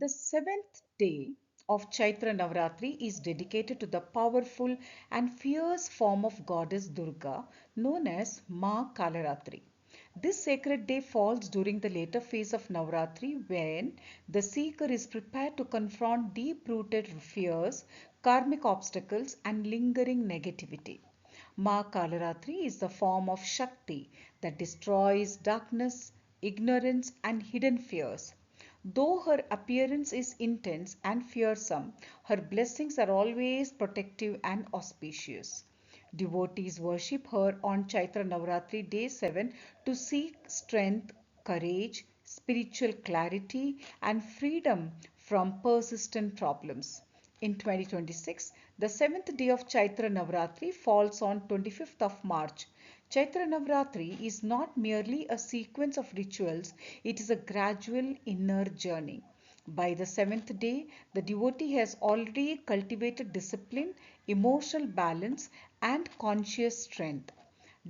The seventh day of Chaitra Navratri is dedicated to the powerful and fierce form of goddess Durga known as Maa Kalaratri. This sacred day falls during the later phase of Navratri when the seeker is prepared to confront deep-rooted fears, karmic obstacles and lingering negativity. Maa Kalaratri is the form of Shakti that destroys darkness, ignorance and hidden fears. Though her appearance is intense and fearsome, her blessings are always protective and auspicious. Devotees worship her on Chaitra Navratri day 7 to seek strength, courage, spiritual clarity, and freedom from persistent problems. In 2026, the seventh day of Chaitra Navratri falls on 25th of March. Chaitra Navratri is not merely a sequence of rituals, it is a gradual inner journey. By the seventh day, the devotee has already cultivated discipline, emotional balance, and conscious strength.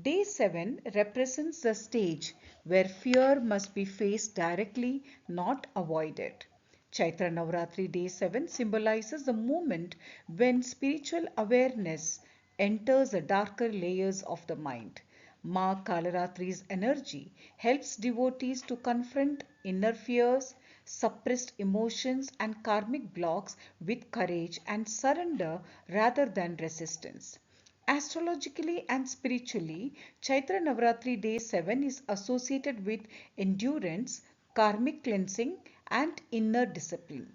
Day 7 represents the stage where fear must be faced directly, not avoided. Chaitra Navratri Day 7 symbolizes the moment when spiritual awareness enters the darker layers of the mind. Maa Kalaratri's energy helps devotees to confront inner fears, suppressed emotions, and karmic blocks with courage and surrender rather than resistance. Astrologically and spiritually, Chaitra Navratri Day 7 is associated with endurance, karmic cleansing, and inner discipline.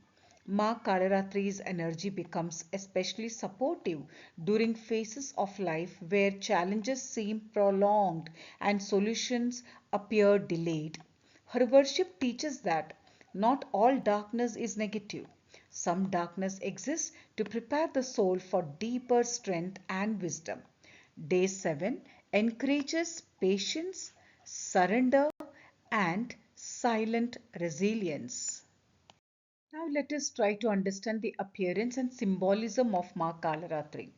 Maa Kalaratri's energy becomes especially supportive during phases of life where challenges seem prolonged and solutions appear delayed. Her worship teaches that not all darkness is negative. Some darkness exists to prepare the soul for deeper strength and wisdom. Day 7 encourages patience, surrender, and silent resilience. Now let us try to understand the appearance and symbolism of Maa Kalaratri.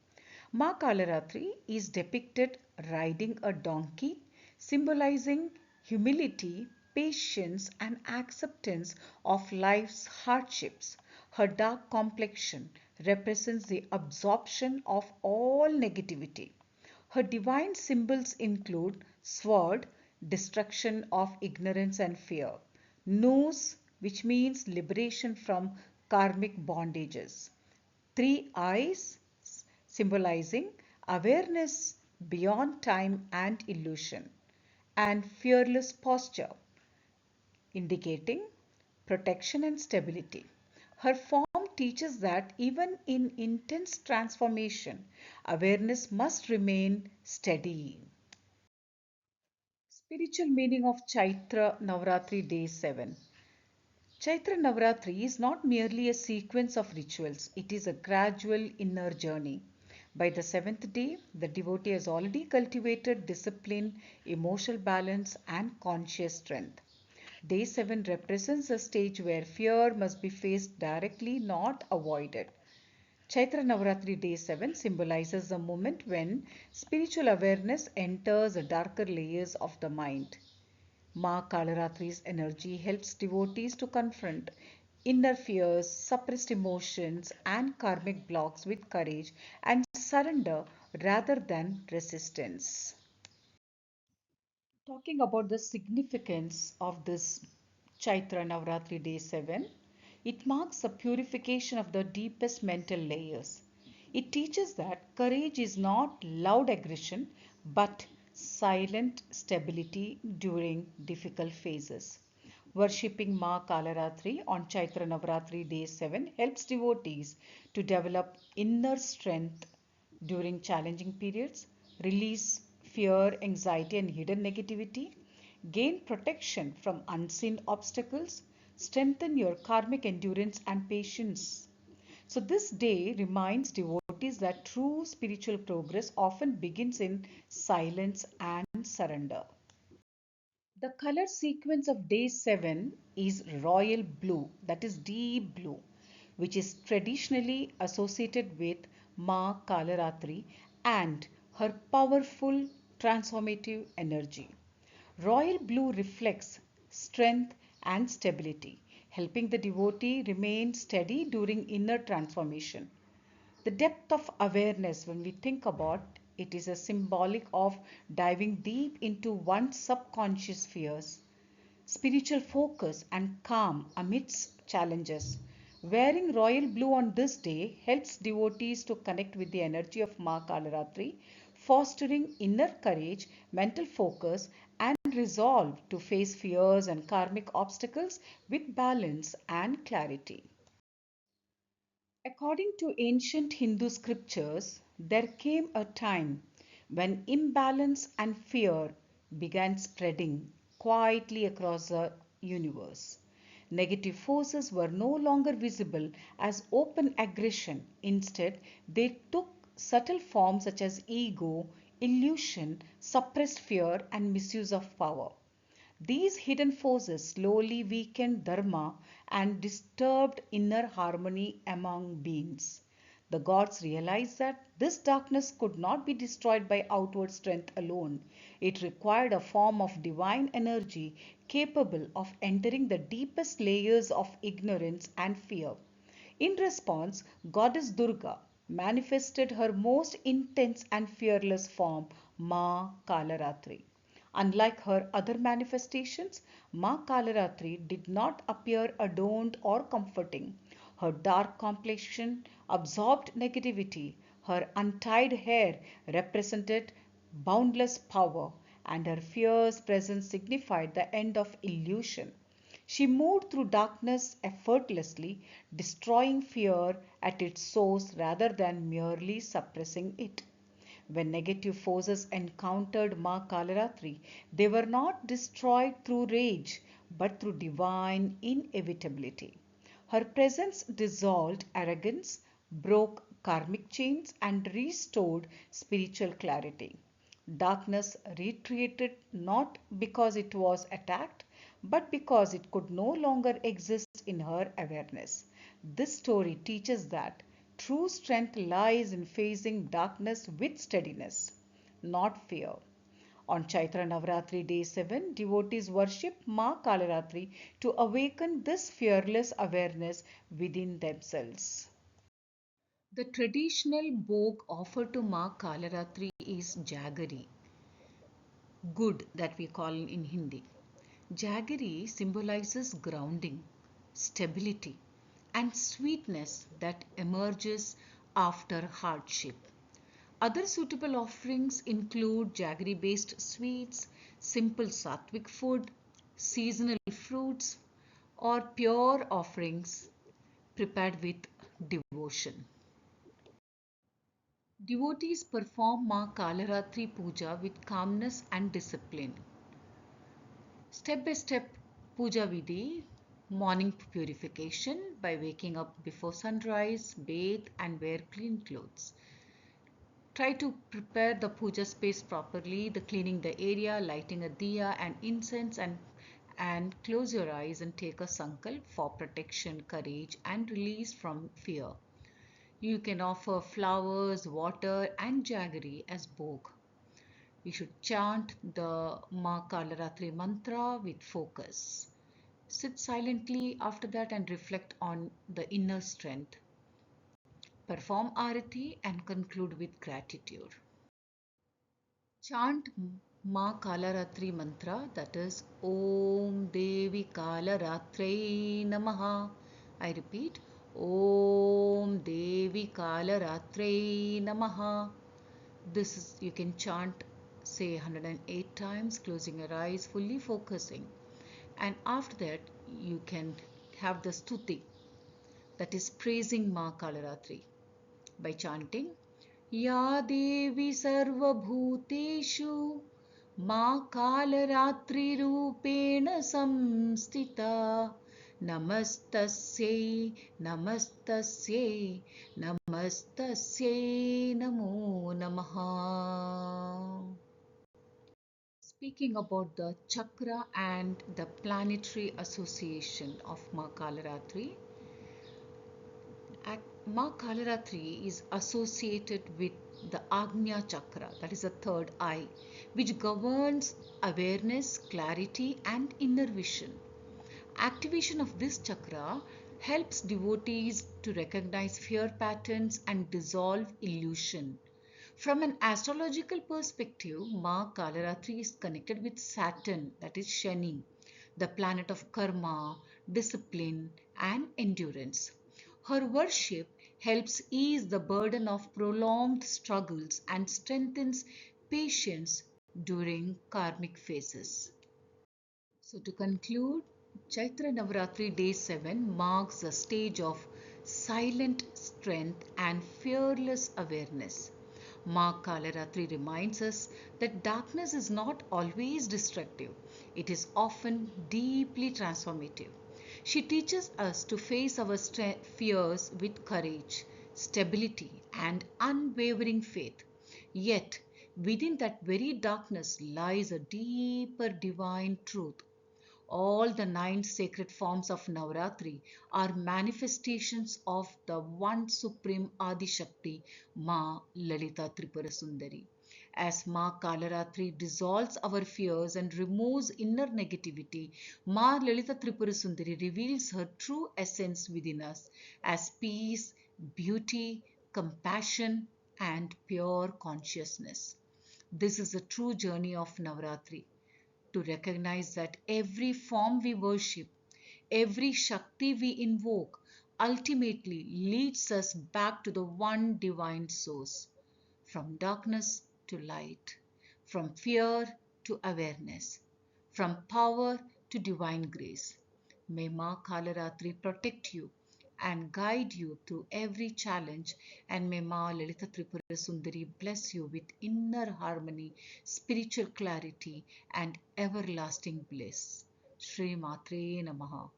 Maa Kalaratri is depicted riding a donkey, symbolizing humility, patience, and acceptance of life's hardships. Her dark complexion represents the absorption of all negativity. Her divine symbols include sword, destruction of ignorance and fear; nose, which means liberation from karmic bondages; three eyes, symbolizing awareness beyond time and illusion; and fearless posture, indicating protection and stability. Her form teaches that even in intense transformation, awareness must remain steady. Spiritual meaning of Chaitra Navratri Day 7. Chaitra Navratri is not merely a sequence of rituals, it is a gradual inner journey. By the seventh day, the devotee has already cultivated discipline, emotional balance, and conscious strength. Day 7 represents a stage where fear must be faced directly, not avoided. Chaitra Navratri Day 7 symbolizes the moment when spiritual awareness enters the darker layers of the mind. Maa Kalaratri's energy helps devotees to confront inner fears, suppressed emotions, and karmic blocks with courage and surrender rather than resistance. Talking about the significance of this Chaitra Navratri Day 7, it marks the purification of the deepest mental layers. It teaches that courage is not loud aggression but silent stability during difficult phases. Worshipping Maa Kalaratri on Chaitra Navratri Day 7 helps devotees to develop inner strength during challenging periods, release fear, anxiety, and hidden negativity, gain protection from unseen obstacles, strengthen your karmic endurance and patience. So, this day reminds devotees that true spiritual progress often begins in silence and surrender. The color sequence of day 7 is royal blue, that is deep blue, which is traditionally associated with Maa Kalaratri and her powerful transformative energy. Royal blue reflects strength and stability, helping the devotee remain steady during inner transformation. The depth of awareness, when we think about it, is a symbolic of diving deep into one's subconscious fears, spiritual focus, and calm amidst challenges. Wearing royal blue on this day helps devotees to connect with the energy of Maa Kalaratri, fostering inner courage, mental focus, and resolve to face fears and karmic obstacles with balance and clarity. According to ancient Hindu scriptures, there came a time when imbalance and fear began spreading quietly across the universe. Negative forces were no longer visible as open aggression. Instead, they took subtle forms such as ego, illusion, suppressed fear, and misuse of power. These hidden forces slowly weakened dharma and disturbed inner harmony among beings. The gods realized that this darkness could not be destroyed by outward strength alone. It required a form of divine energy capable of entering the deepest layers of ignorance and fear. In response, Goddess Durga manifested her most intense and fearless form, Maa Kalaratri. Unlike her other manifestations, Maa Kalaratri did not appear adorned or comforting. Her dark complexion absorbed negativity, her untied hair represented boundless power, and her fierce presence signified the end of illusion. She moved through darkness effortlessly, destroying fear at its source rather than merely suppressing it. When negative forces encountered Maa Kalaratri, they were not destroyed through rage but through divine inevitability. Her presence dissolved arrogance, broke karmic chains, and restored spiritual clarity. Darkness retreated not because it was attacked, but because it could no longer exist in her awareness. This story teaches that true strength lies in facing darkness with steadiness, not fear. On Chaitra Navratri Day 7, devotees worship Maa Kalaratri to awaken this fearless awareness within themselves. The traditional bhog offered to Maa Kalaratri is jaggery, good that we call in Hindi. Jaggery symbolizes grounding, stability, and sweetness that emerges after hardship. Other suitable offerings include jaggery based sweets, simple sattvic food, seasonal fruits, or pure offerings prepared with devotion. Devotees perform Maa Kalaratri Puja with calmness and discipline. Step by step Puja Vidhi, morning purification by waking up before sunrise, bathe and wear clean clothes. Try to prepare the puja space properly, the cleaning the area, lighting a diya and incense, and close your eyes and take a sankalp for protection, courage and release from fear. You can offer flowers, water and jaggery as bhog. We should chant the Maa Kalaratri mantra with focus. Sit silently after that and reflect on the inner strength. Perform arati and conclude with gratitude. Chant Maa Kalaratri mantra, that is Om Devi Kalaratri Namaha. I repeat, Om Devi Kalaratri Namaha. This is, you can chant say 108 times, closing your eyes, fully focusing. And after that, you can have the stuti, that is praising Maa Kalaratri by chanting Ya Devi Sarvabhuteshu Ma Kalaratri Rupena Samstita Namastasye Namastasye Namastasye Namo Namaha. Speaking about the chakra and the planetary association of Maa Kalaratri, Maa Kalaratri is associated with the Agnya chakra, that is the third eye, which governs awareness, clarity, and inner vision. Activation of this chakra helps devotees to recognize fear patterns and dissolve illusion. From an astrological perspective, Maa Kalaratri is connected with Saturn, that is Shani, the planet of karma, discipline, and endurance. Her worship helps ease the burden of prolonged struggles and strengthens patience during karmic phases. So, to conclude, Chaitra Navratri Day 7 marks a stage of silent strength and fearless awareness. Maa Kalaratri reminds us that darkness is not always destructive, it is often deeply transformative. She teaches us to face our fears with courage, stability, and unwavering faith. Yet, within that very darkness lies a deeper divine truth. All the nine sacred forms of Navratri are manifestations of the one supreme Adi Shakti, Ma Lalita Tripura Sundari. As Ma Kalaratri dissolves our fears and removes inner negativity, Ma Lalita Tripura Sundari reveals her true essence within us as peace, beauty, compassion, and pure consciousness. This is a true journey of Navratri, to recognize that every form we worship, every Shakti we invoke, ultimately leads us back to the one divine source. From darkness to light, from fear to awareness, from power to divine grace. May Ma Kalaratri protect you and guide you through every challenge, and may Ma Lalita Tripura Sundari bless you with inner harmony, spiritual clarity, and everlasting bliss. Shri Matre Namaha.